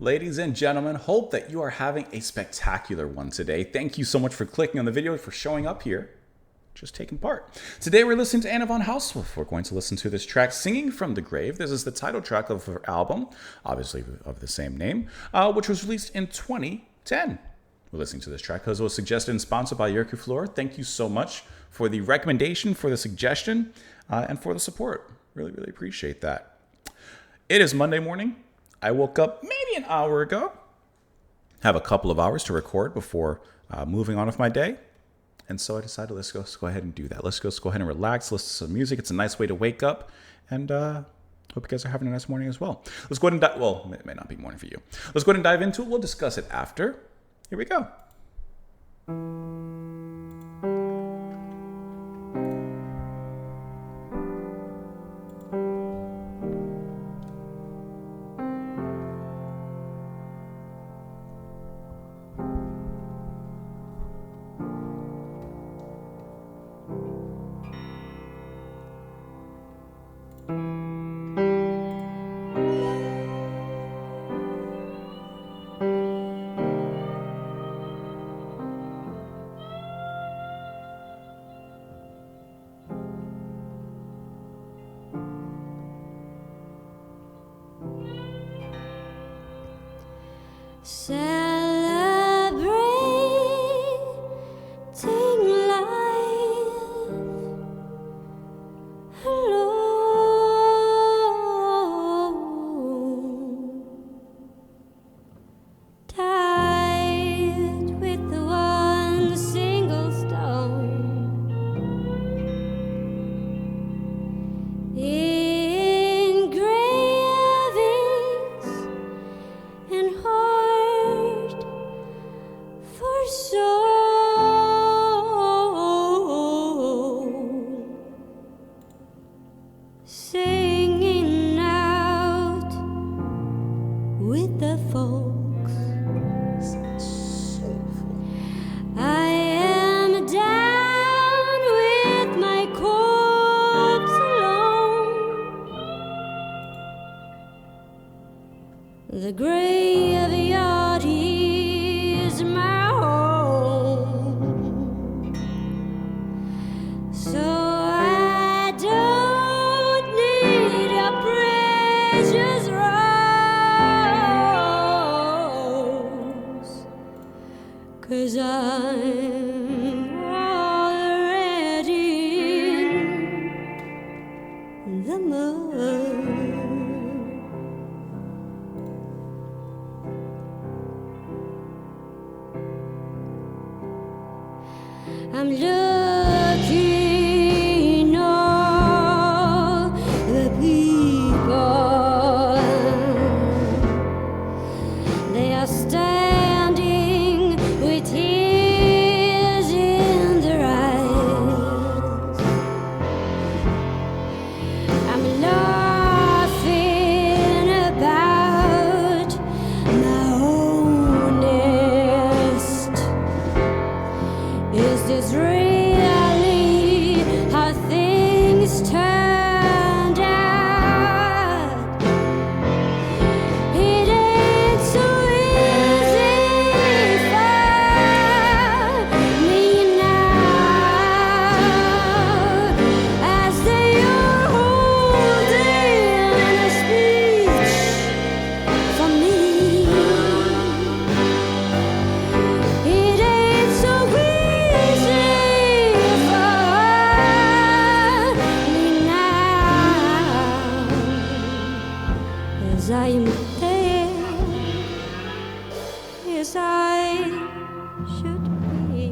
Ladies and gentlemen, hope that you are having a spectacular one today. Thank you so much for clicking on the video, for showing up here, just taking part. Today we're listening to Anna von Hausswolff. We're going to listen to this track, Singing from the Grave. This is the title track of her album, obviously of the same name, which was released in 2010. We're listening to this track because it was suggested and sponsored by Yerku Floor. Thank you so much for the recommendation, for the suggestion, and for the support. Really, really appreciate that. It is Monday morning. I woke up maybe an hour ago. Have a couple of hours to record before moving on with my day. And so I decided, let's go ahead and do that. Let's go ahead and relax, listen to some music. It's a nice way to wake up. And hope you guys are having a nice morning as well. Let's go ahead and dive, well, it may not be morning for you. Let's go ahead and dive into it. We'll discuss it after. Here we go. Celebrating life, alone, tied with the one single stone, engravings and heart for soul, singing out with the folks. I am down with my corpse alone. The graveyard is my home, so I don't need a precious rose, 'cause I'm already in the mud. I'm looking all the people. They are standing with tears in their eyes. I'm laughing about my own nest. Is this really how things turned out? It ain't so easy for me now, as they are holding a speech for me. It ain't so easy for me now, as I am there, as I should be.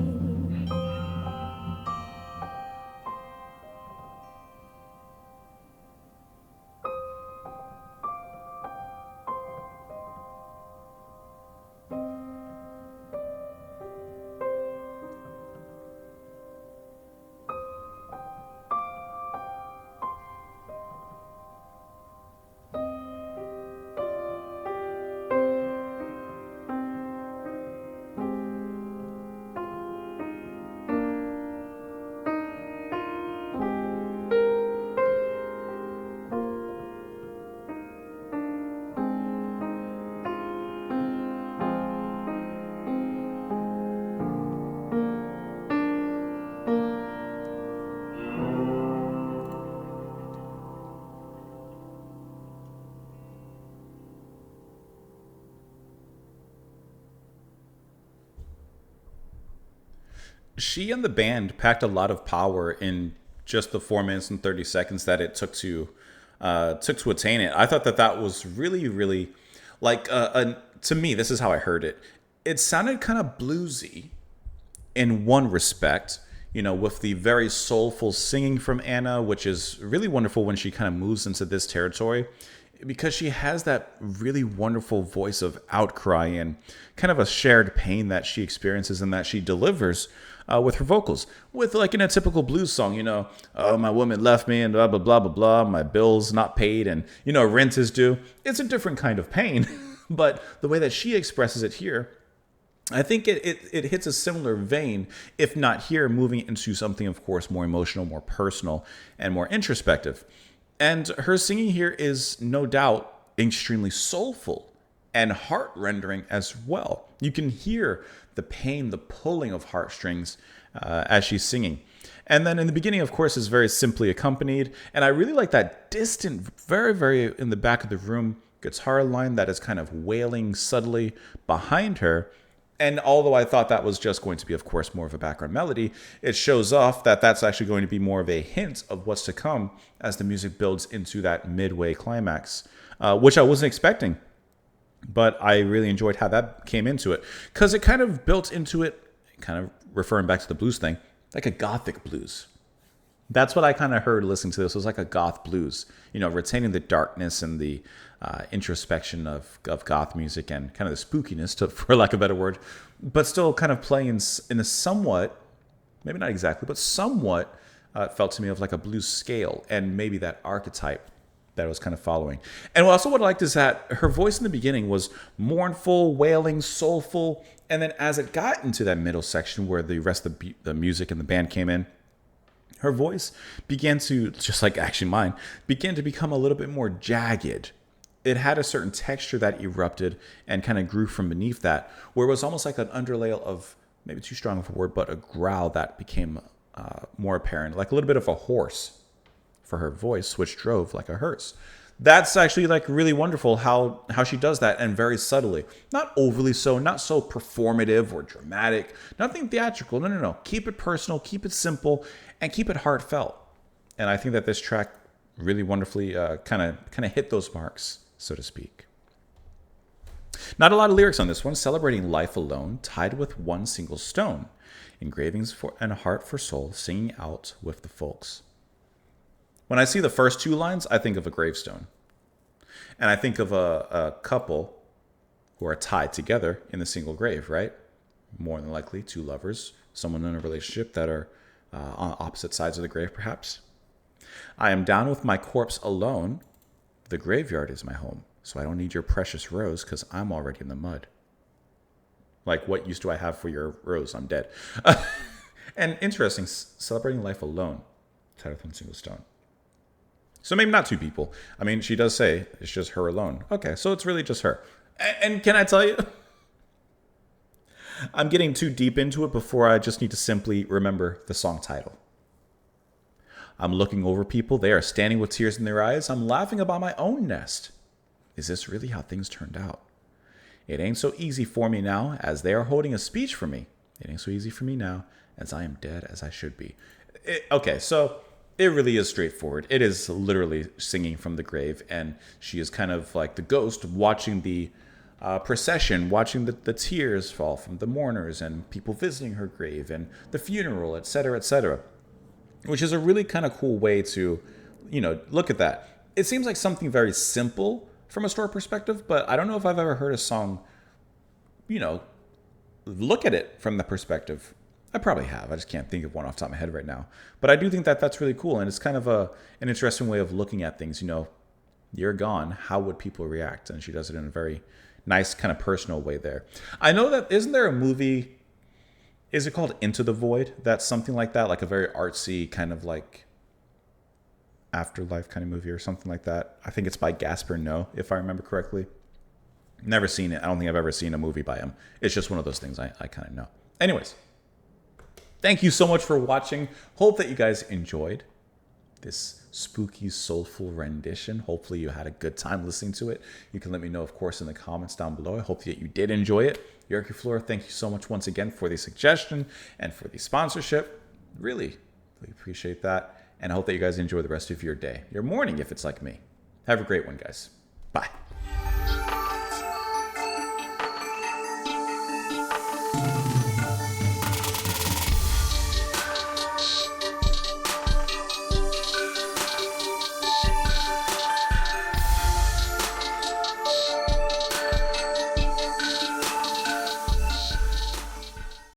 She and the band packed a lot of power in just the 4 minutes and 30 seconds that it took to attain it. I thought that that was really, really like to me. This is how I heard it. It sounded kind of bluesy in one respect, with the very soulful singing from Anna, which is really wonderful when she kind of moves into this territory, because she has that really wonderful voice of outcry and kind of a shared pain that she experiences and that she delivers with her vocals. With like in a typical blues song, oh, my woman left me and blah, blah, blah, blah, blah, my bill's not paid and, rent is due. It's a different kind of pain. But the way that she expresses it here, I think it hits a similar vein, if not here, moving into something, of course, more emotional, more personal, and more introspective. And her singing here is no doubt extremely soulful and heart-rendering as well. You can hear the pain, the pulling of heartstrings as she's singing. And then in the beginning, of course, is very simply accompanied. And I really like that distant, very, very in the back of the room guitar line that is kind of wailing subtly behind her. And although I thought that was just going to be, of course, more of a background melody, it shows off that that's actually going to be more of a hint of what's to come as the music builds into that midway climax, which I wasn't expecting. But I really enjoyed how that came into it, because it kind of built into it, kind of referring back to the blues thing, like a gothic blues. That's what I kind of heard listening to this. It was like a goth blues, retaining the darkness and the introspection of goth music and kind of the spookiness, for lack of a better word, but still kind of playing in a somewhat, maybe not exactly, but somewhat felt to me of like a blues scale and maybe that archetype that I was kind of following. And also what I liked is that her voice in the beginning was mournful, wailing, soulful, and then as it got into that middle section where the rest of the music and the band came in, her voice began to, just like actually mine, began to become a little bit more jagged. It had a certain texture that erupted and kind of grew from beneath that, where it was almost like an underlay of, maybe too strong of a word, but a growl that became more apparent, like a little bit of a hoarse for her voice, which drove like a hearse. That's actually like really wonderful how she does that, and very subtly. Not overly so, not so performative or dramatic, nothing theatrical. No. Keep it personal, keep it simple, and keep it heartfelt. And I think that this track really wonderfully kind of hit those marks, so to speak. Not a lot of lyrics on this one. Celebrating life alone, tied with one single stone. Engravings for and a heart for soul, singing out with the folks. When I see the first two lines, I think of a gravestone. And I think of a couple who are tied together in a single grave, right? More than likely, two lovers, someone in a relationship that are on opposite sides of the grave, perhaps. I am down with my corpse alone. The graveyard is my home, so I don't need your precious rose because I'm already in the mud. Like, what use do I have for your rose? I'm dead. And interesting, celebrating life alone, tied with one single stone. So maybe not two people. I mean, she does say it's just her alone. Okay, so it's really just her. And can I tell you, I'm getting too deep into it before I just need to simply remember the song title. I'm looking over people. They are standing with tears in their eyes. I'm laughing about my own nest. Is this really how things turned out? It ain't so easy for me now as they are holding a speech for me. It ain't so easy for me now as I am dead as I should be. Okay, so it really is straightforward. It is literally singing from the grave, and she is kind of like the ghost watching the procession, watching the tears fall from the mourners and people visiting her grave and the funeral, etc., etc., which is a really kind of cool way to, look at that. It seems like something very simple from a story perspective, but I don't know if I've ever heard a song, look at it from the perspective. I probably have. I just can't think of one off the top of my head right now. But I do think that that's really cool. And it's kind of an interesting way of looking at things. You're gone. How would people react? And she does it in a very nice kind of personal way there. I know that, isn't there a movie, is it called Into the Void? That's something like that, like a very artsy kind of like afterlife kind of movie or something like that. I think it's by Gaspar Noé, if I remember correctly. Never seen it. I don't think I've ever seen a movie by him. It's just one of those things I kind of know. Anyways. Thank you so much for watching. Hope that you guys enjoyed this spooky, soulful rendition. Hopefully you had a good time listening to it. You can let me know, of course, in the comments down below. I hope that you did enjoy it. Yerky Flora, thank you so much once again for the suggestion and for the sponsorship. Really appreciate that. And I hope that you guys enjoy the rest of your day, your morning if it's like me. Have a great one, guys. Bye.